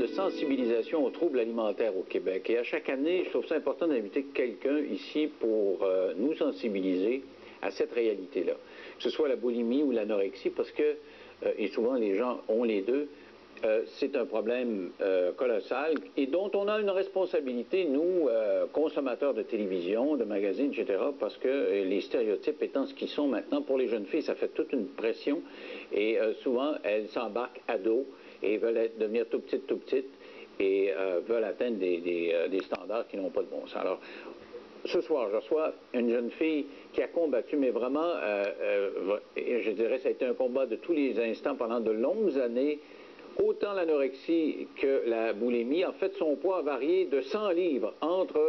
de sensibilisation aux troubles alimentaires au Québec. Et à chaque année, je trouve ça important d'inviter quelqu'un ici pour nous sensibiliser à cette réalité-là. Que ce soit la boulimie ou l'anorexie, parce que, et souvent les gens ont les deux, c'est un problème colossal et dont on a une responsabilité, nous, consommateurs de télévision, de magazines, etc., parce que les stéréotypes étant ce qu'ils sont maintenant, pour les jeunes filles, ça fait toute une pression et souvent, elles s'embarquent à dos et veulent devenir tout petites et veulent atteindre des standards qui n'ont pas de bon sens. Alors, ce soir, je reçois une jeune fille qui a combattu, mais vraiment, je dirais, ça a été un combat de tous les instants pendant de longues années. Autant l'anorexie que la boulimie, en fait, son poids a varié de 100 livres entre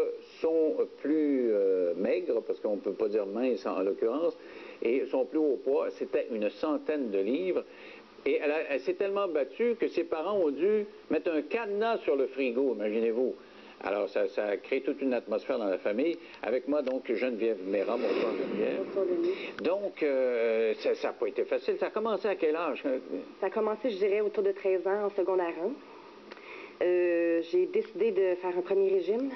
son plus maigre, parce qu'on ne peut pas dire mince en l'occurrence, et son plus haut poids, c'était une centaine de livres. Et elle s'est tellement battue que ses parents ont dû mettre un cadenas sur le frigo, imaginez-vous. Alors, ça a créé toute une atmosphère dans la famille. Avec moi, donc, Geneviève Méran. Bonsoir, Geneviève. Bonsoir, Denis. Donc, ça n'a pas été facile. Ça a commencé à quel âge? Ça a commencé, je dirais, autour de 13 ans, en secondaire 1. J'ai décidé de faire un premier régime.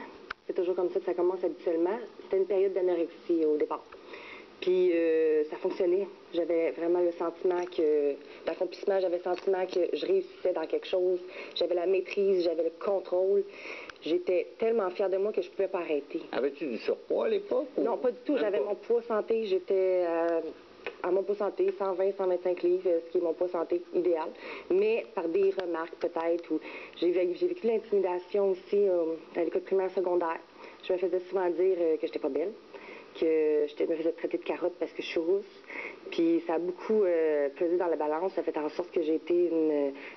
C'est toujours comme ça que ça commence habituellement. C'était une période d'anorexie au départ. Puis, ça fonctionnait. J'avais vraiment le sentiment d'accomplissement, j'avais le sentiment que je réussissais dans quelque chose. J'avais la maîtrise, j'avais le contrôle. J'étais tellement fière de moi que je ne pouvais pas arrêter. Avais-tu du surpoids à l'époque? Non, pas du tout. J'avais mon poids santé. J'étais à mon poids santé, 120, 125 livres, ce qui est mon poids santé idéal. Mais par des remarques peut-être, ou j'ai vécu l'intimidation aussi à l'école primaire secondaire. Je me faisais souvent dire que j'étais pas belle, que je me faisais traiter de carotte parce que je suis rousse. Puis ça a beaucoup pesé dans la balance. Ça a fait en sorte que j'ai été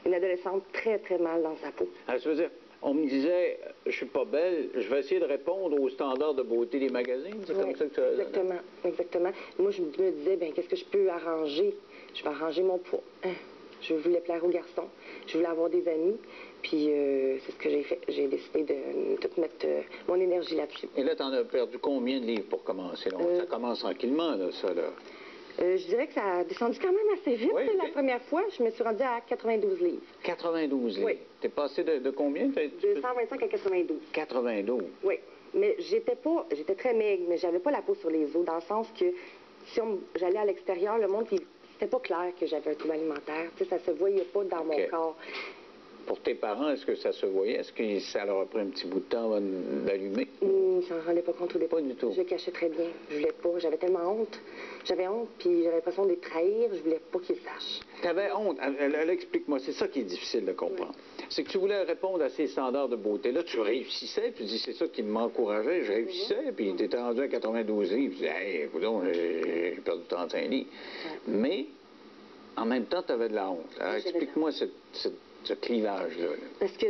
une adolescente très, très mal dans sa peau. Alors, ça veut dire, on me disait, je suis pas belle, je vais essayer de répondre aux standards de beauté des magazines. C'est comme ça que ça... Exactement, exactement. Moi, je me disais, bien, qu'est-ce que je peux arranger? Je vais arranger mon poids. Je voulais plaire aux garçons. Je voulais avoir des amis. Puis c'est ce que j'ai fait. J'ai décidé de tout mettre mon énergie là-dessus. Et là, tu en as perdu combien de livres pour commencer? Ça commence tranquillement, là, ça, là. Je dirais que ça a descendu quand même assez vite. Oui, La première fois, je me suis rendue à 92 livres. 92 livres? Oui. T'es passé de combien? De 125 à 92. 92? Oui. Mais j'étais très maigre, mais j'avais pas la peau sur les os, dans le sens que si j'allais à l'extérieur, le monde, c'était pas clair que j'avais un trouble alimentaire. Tu sais, ça se voyait pas dans mon corps. Pour tes parents, est-ce que ça se voyait? Est-ce que ça leur a pris un petit bout de temps avant d'allumer? Ils s'en rendaient pas compte au départ. Pas du tout. Je cachais très bien. Je voulais pas. J'avais tellement honte. J'avais honte, puis j'avais l'impression de les trahir. Je voulais pas qu'ils sachent. T'avais honte. Elle explique-moi. C'est ça qui est difficile de comprendre. Oui. C'est que tu voulais répondre à ces standards de beauté. Là, tu réussissais. Tu dis, c'est ça qui m'encourageait. Je réussissais. Puis tu étais rendu à 92 livres. Tu dis, hey, écoute, j'ai perdu 35 livres. Ouais. Mais, en même temps, tu avais de la honte. Alors, explique-moi ce clivage-là. Parce que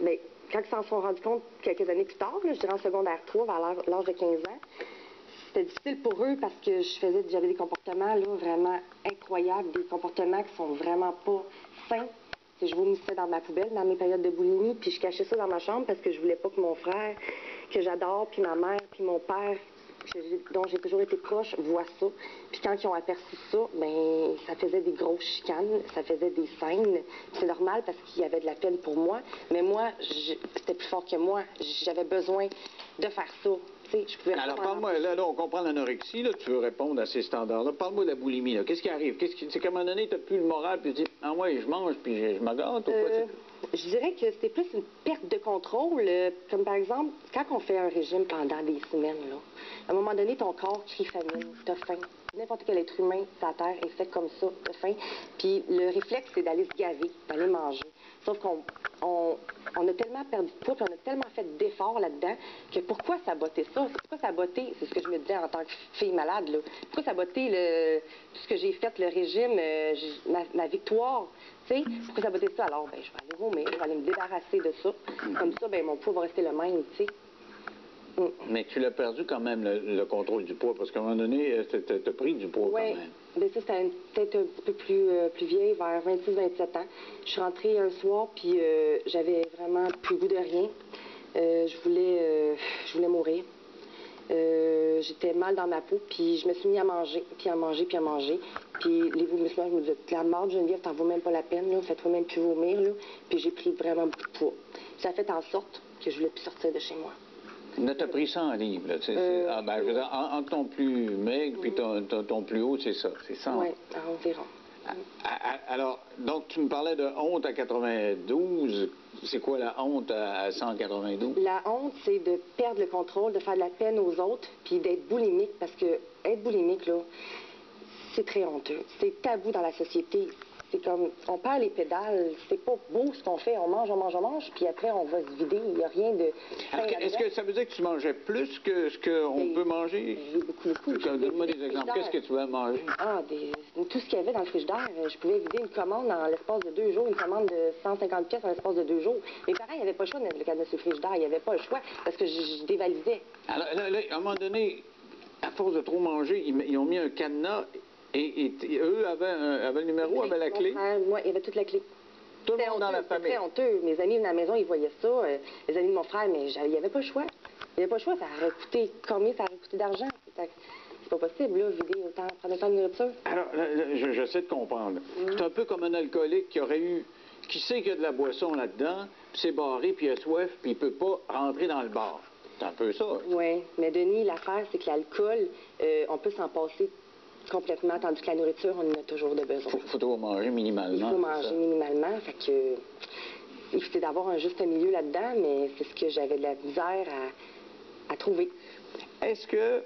mais quand ils s'en sont rendus compte quelques années plus tard, là, je dirais en secondaire 3, vers l'âge de 15 ans, c'était difficile pour eux parce que j'avais des comportements là, vraiment incroyables, des comportements qui sont vraiment pas sains. Je vomissais dans ma poubelle dans mes périodes de boulimie, puis je cachais ça dans ma chambre parce que je voulais pas que mon frère, que j'adore, puis ma mère, puis mon père, dont j'ai toujours été proche, voient ça. Puis quand ils ont aperçu ça, ben ça faisait des grosses chicanes, ça faisait des scènes. C'est normal parce qu'il y avait de la peine pour moi, mais moi, c'était plus fort que moi. J'avais besoin de faire ça. Je pouvais. Alors, parle-moi, là, on comprend l'anorexie, là, tu veux répondre à ces standards-là. Parle-moi de la boulimie, là. Qu'est-ce qui arrive? C'est qu'à un moment donné, tu n'as plus le moral, puis tu dis, ah ouais, je mange, puis je me gâte, ou quoi? Je dirais que c'était plus une perte de contrôle. Comme par exemple, quand on fait un régime pendant des semaines, là, à un moment donné, ton corps crie famine, t'as faim. N'importe quel être humain sur la Terre est fait comme ça, t'as faim. Puis le réflexe, c'est d'aller se gaver, d'aller manger. Sauf qu'on a tellement perdu de poids, puis on a tellement fait d'efforts là-dedans, que pourquoi saboter ça? Pourquoi saboter? C'est ce que je me disais en tant que fille malade, là. Pourquoi saboter tout ce que j'ai fait, le régime, ma victoire? Tu sais, pourquoi saboter ça? Alors, ben, je vais aller vomir, je vais aller me débarrasser de ça. Comme ça, ben, mon poids va rester le même, tu sais. Mais tu l'as perdu quand même, le contrôle du poids, parce qu'à un moment donné, tu as pris du poids quand même. Oui, ça, c'était peut-être un petit peu plus vieille, vers 26-27 ans. Je suis rentrée un soir, puis j'avais vraiment plus le goût de rien. Je voulais mourir. J'étais mal dans ma peau, puis je me suis mis à manger, puis à manger, puis à manger. Puis les vomissements, je me disais, la mort de Geneviève, t'en vaut même pas la peine, là, faites-toi même plus vomir, là. Puis j'ai pris vraiment beaucoup de poids. Ça a fait en sorte que je voulais plus sortir de chez moi. Là, tu as pris 100 livres. Là. Je veux dire, entre ton plus maigre puis ton plus haut, c'est ça. C'est 100. Oui, environ. Alors, donc, tu me parlais de honte à 92. C'est quoi la honte à 192? La honte, c'est de perdre le contrôle, de faire de la peine aux autres, puis d'être boulimique, parce que être boulimique, là, c'est très honteux. C'est tabou dans la société. C'est comme, on perd les pédales, c'est pas beau ce qu'on fait, on mange, puis après on va se vider, il n'y a rien de... Est-ce que ça veut dire que tu mangeais plus que ce qu'on peut manger? Beaucoup. Donne-moi des exemples. Qu'est-ce que tu vas manger? Tout ce qu'il y avait dans le frigidaire. Je pouvais vider une commande dans l'espace de 2 jours, une commande de 150 pièces dans l'espace de 2 jours. Mes parents, ils n'avaient pas le choix de mettre le cadenas sur le frigidaire, ils n'avaient pas le choix, parce que je dévalisais. Alors, là, à un moment donné, à force de trop manger, ils ont mis un cadenas. Et eux avaient le numéro, avaient la clé? Moi, il y avait toute la clé. Tout le monde dans la famille. C'était très honteux. Mes amis de la maison, ils voyaient ça. Les amis de mon frère, mais il n'y avait pas le choix. Il n'y avait pas le choix. Ça aurait coûté combien? Ça aurait coûté d'argent. C'est pas possible, là, vider autant, prendre autant de nourriture. Alors, j'essaie de comprendre. C'est un peu comme un alcoolique qui sait qu'il y a de la boisson là-dedans, puis c'est barré, puis il a soif, puis il peut pas rentrer dans le bar. C'est un peu ça. Oui, mais Denis, l'affaire, c'est que l'alcool, on peut s'en passer complètement, tandis que la nourriture, on en a toujours de besoin. Faut toujours manger minimalement. Il faut manger minimalement, fait que c'est d'avoir un juste milieu là-dedans, mais c'est ce que j'avais de la misère à trouver. Est-ce que,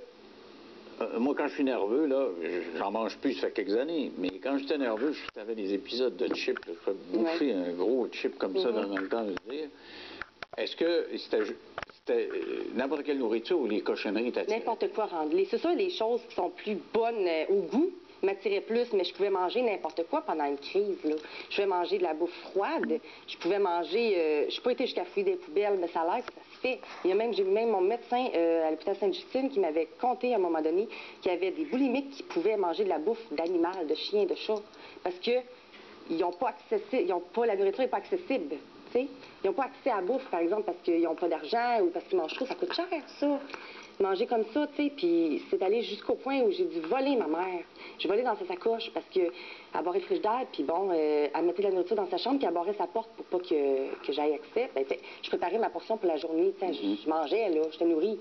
moi quand je suis nerveux, là, j'en mange plus, ça fait quelques années, mais quand j'étais nerveux, j'avais des épisodes de chips, là, je pouvais bouffer un gros chip comme ça dans le temps de le dire. Est-ce que c'était n'importe quelle nourriture ou les cochonneries t'attiraient? N'importe quoi, Randy. C'est sûr, les choses qui sont plus bonnes au goût m'attiraient plus, mais je pouvais manger n'importe quoi pendant une crise, là. Je pouvais manger de la bouffe froide, je pouvais manger... je n'ai pas été jusqu'à fouiller des poubelles, mais ça a l'air que ça se fait. J'ai même mon médecin à l'hôpital Sainte-Justine qui m'avait conté à un moment donné qu'il y avait des boulimiques qui pouvaient manger de la bouffe d'animal, de chien, de chat, parce que la nourriture n'est pas accessible. T'sais. Ils n'ont pas accès à la bouffe, par exemple, parce qu'ils n'ont pas d'argent ou parce qu'ils mangent trop. Ça coûte cher, ça. Manger comme ça, tu sais. Puis c'est allé jusqu'au point où j'ai dû voler ma mère. J'ai volé dans sa sacoche parce que elle barrait le frigidaire, puis bon, elle mettait de la nourriture dans sa chambre, puis elle barrait sa porte pour pas que j'aille accès. Ben, je préparais ma portion pour la journée, tu sais. Je mangeais, là, j'étais nourrie.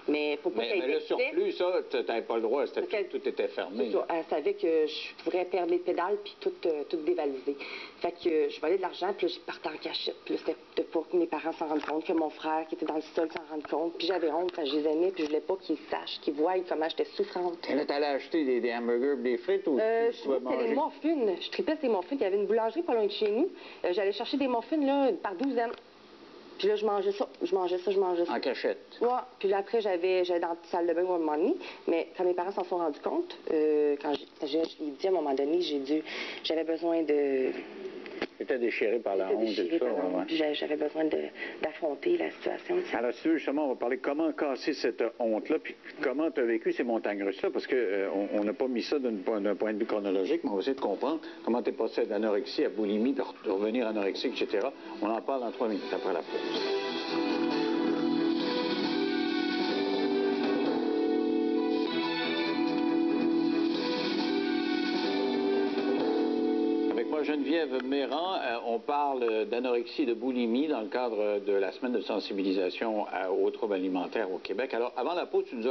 Mais pour pas qu'elle ait le surplus, ça, tu n'avais pas le droit. Tout était fermé. Ça, elle savait que je pourrais perdre les pédales puis tout dévaliser. Fait que je volais de l'argent, puis je partais en cachette. Puis c'était de pas que mes parents s'en rendent compte, que mon frère qui était dans le sol s'en rende compte. Puis j'avais honte, je les aimais, puis je voulais pas qu'ils sachent, qu'ils voient comment j'étais souffrante. Et là, t'allais acheter des hamburgers, des frites ou je trouvais que c'était les muffins. Je tripais ces muffins. Il y avait une boulangerie pas loin de chez nous. J'allais chercher des muffins là, par douzaine. Puis là, je mangeais ça. En cachette? Ouais. Puis là, après, j'allais dans la salle de bain à un moment donné. Mais quand mes parents s'en sont rendus compte, quand j'ai dit à un moment donné, j'avais besoin de... J'étais déchiré par la honte et tout ça. Ouais. J'avais besoin d'affronter la situation. Alors, si tu veux, justement, on va parler comment casser cette honte-là, puis comment tu as vécu ces montagnes russes-là, parce qu'on n'a pas mis ça d'un point de vue chronologique, mais on va essayer de comprendre comment tu es passé d'anorexie à boulimie, de revenir anorexique, etc. On en parle dans 3 minutes après la pause. Geneviève Méran, on parle d'anorexie et de boulimie dans le cadre de la semaine de sensibilisation aux troubles alimentaires au Québec. Alors, avant la pause, tu nous as